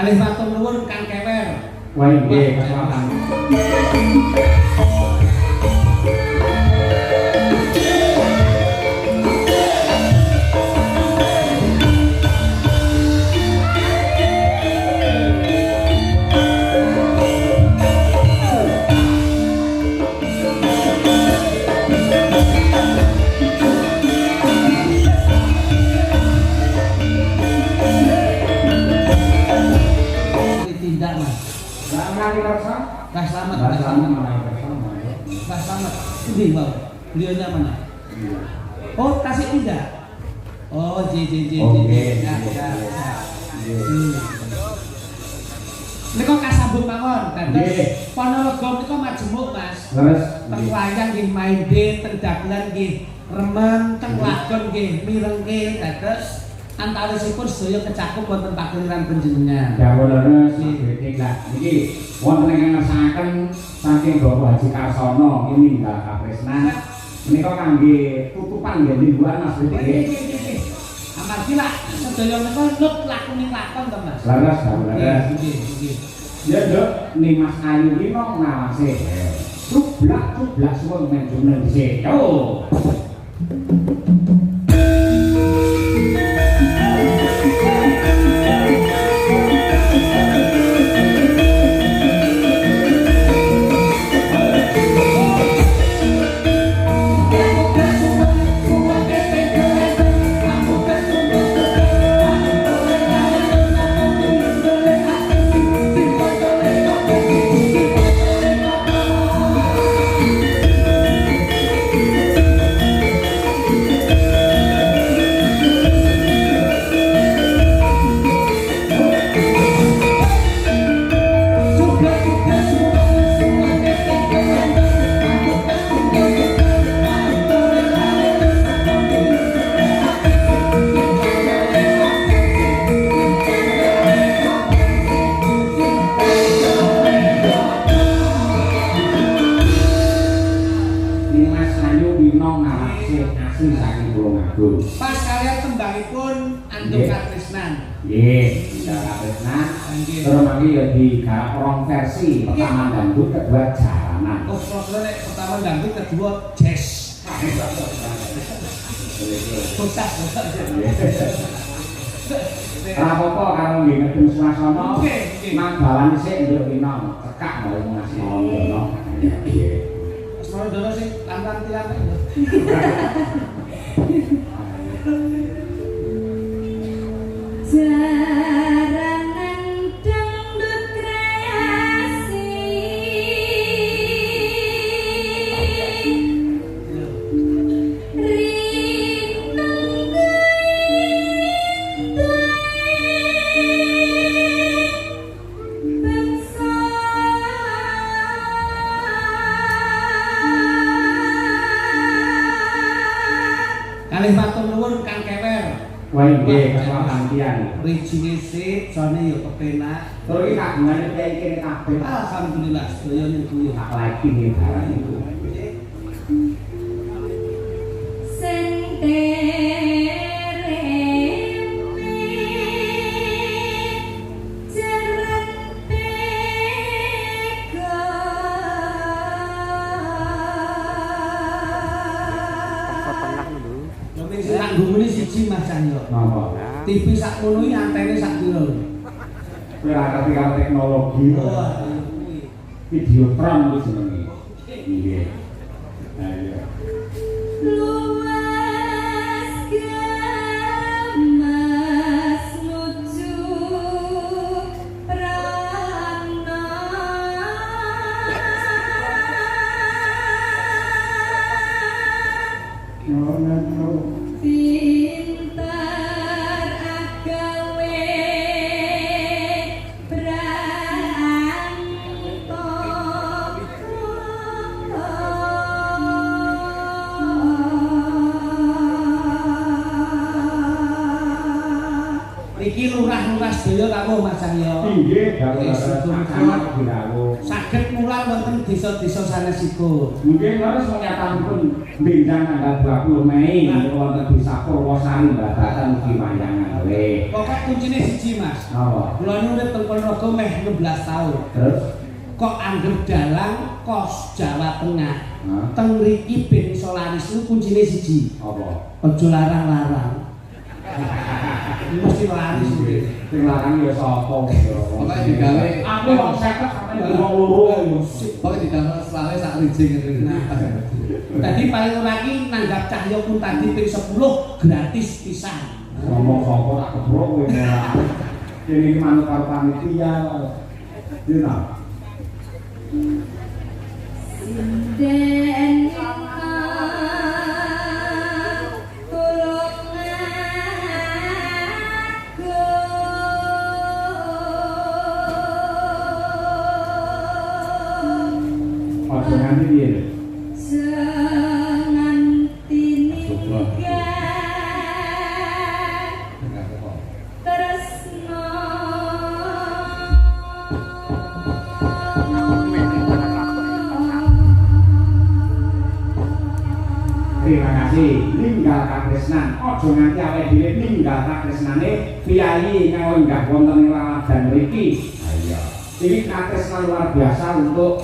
Kalih matur nuwun Kang Kewer. Wah nggih kesempatan. Selamat. Ini wow. Beliaunya mana? Oh, Tasik tidak. Oh, J. Ya. Nika kasambut mawon, dados Ponorogo nika majemuk, Mas. Leres. Teng wayang nggih main D, teng dagelan nggih remen, teng lagon nggih mirengke, dados antawisipun sedaya kecakup wonten pakliran panjenengan. Ya leres iki lah. Niki wonten ingkang ngersakaken saking Bapak Haji Karsono ini nggak Kapresnan. Menika kangge tutupan nggih mingguan Mas nggih. Amargi lah sedaya menika nut lakune lakon to Mas. Leres, leres. Nggih. Ya Dok, ni Mas Ayu iki nang nawase. Cublak suwun men jumen dhisik. Yo. Pas kalian tembangipun Andung Katresnan. Nggih, Katresnan. Terus mangke ya digarap rong versi, pertama dangdut, kedua jaranan. Oh, problem pertama dangdut, kedua jazz. Bocah. Rapopo karo nggih ngedem swasana. Nang bawan sik njuk winong, cekak bae Mas Mondono. Nggih. Mas Mondono sing lantang tiang. Jaranan dangdut kreasi rineng bangsa kalih matur nuwun Kang Kewer. Wah nggih kesempatan kian. Rijine sik, jane ya kepenak. Terus iki kagungane piye kene kabeh. Alhamdulillah sedaya niku Tak lagi nggih barang iku. Tanggungane siji Mas Cahyo. Napa? TV sak ngono iki antene sak piro lho. Kowe ora ngerti karo teknologi. Wah, kuwi. Videotron kuwi jenenge. Nggih. Nah iya. luas gamas nuju prana pintar agawe Iki lurah-lurah sedaya kawuh Mas Cahyo. Nggih, dawuh camat dirawuh. saged mulang wonten desa-desa sanesipun. Mungkin terus menyatanipun benjang tanggal 20 Mei wonten desa Purwosari Babakan ugi wayangan. Pokok kuncine siji Mas. Napa? Kula nu urip teng Ponorogo meh 16 tahun. Terus Kok anggere dalang kos Jawa Tengah. Hah? Teng mriki ben iso laris ku kuncine siji. apa? Aja larang-larang. Mesti laris kuwi. Sing larang ya sapa ya. Pokoke digawe Aku wong 50 sampe wong loro. pokoke digawe selawe sak rijing ngene. Nah. Tadi paling ora ki nanggap Cahyo pun tadi ping 10 gratis pisan. Ngomong sapa tak kebrok kowe ora. Kene iki manut karo panitia kok. Dina. Sinden Ojo nganti piye lho. senganti nikah tresno Terima kasih. Ninggal katresnan. Ojo nganti awake dhewe ninggal katresnane piyayi kang enggak wonten ing laladan mriki. Ayo. Ini katresnan luar biasa untuk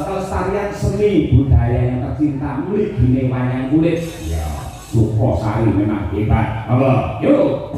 kelestarian seni budaya yang tercinta mligine wayang kulit. Ya, Sukosari memang hebat. Apa? Yuk.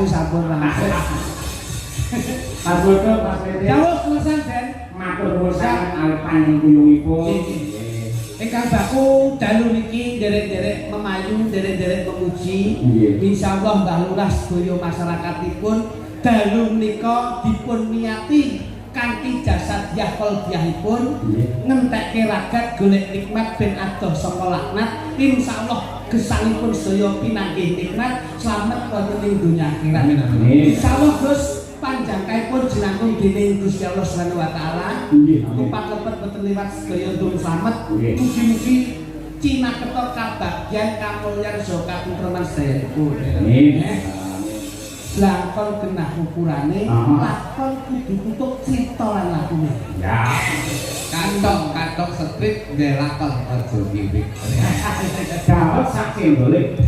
kali sampun langsung. Mas Bodo, Mas Wede. Dawuh kelesan Den. Matur nuwun sanget awit panjenenganipun. Ingkang baku dalu niki derek-derek memayu, derek-derek memuji. Insyaallah Mbah Lurah sedaya masyarakatipun dalu menika dipun niati kanthi jasa diah kolbiahipun ngentekke ragat golek nikmat ben adoh saka laknat. Insyaallah gesangipun sedaya pinanggih nikmat slamet wonten ing donya akhirat. Insyaallah Gus panjangkaipun jinangkung dening Gusti Allah Subhanahu wa taala. Tupat lepet boten liwat sedaya ndung slamet. Mugi-mugi Cina ketok kabagyan kamulyan saha kapintreman sedayanipun. Lakon genah ukurane, lakon kudu tutuk crita lan lakune. Ya. Kantok strip nggih lakon aja gimik. Dawet sak cendole.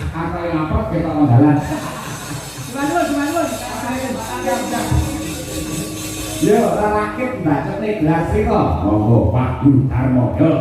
Apa yang apa kita kondalan. Suwun. Yo, ora rakit bacotne gelas rika. Monggo Pak Darmo. Yo.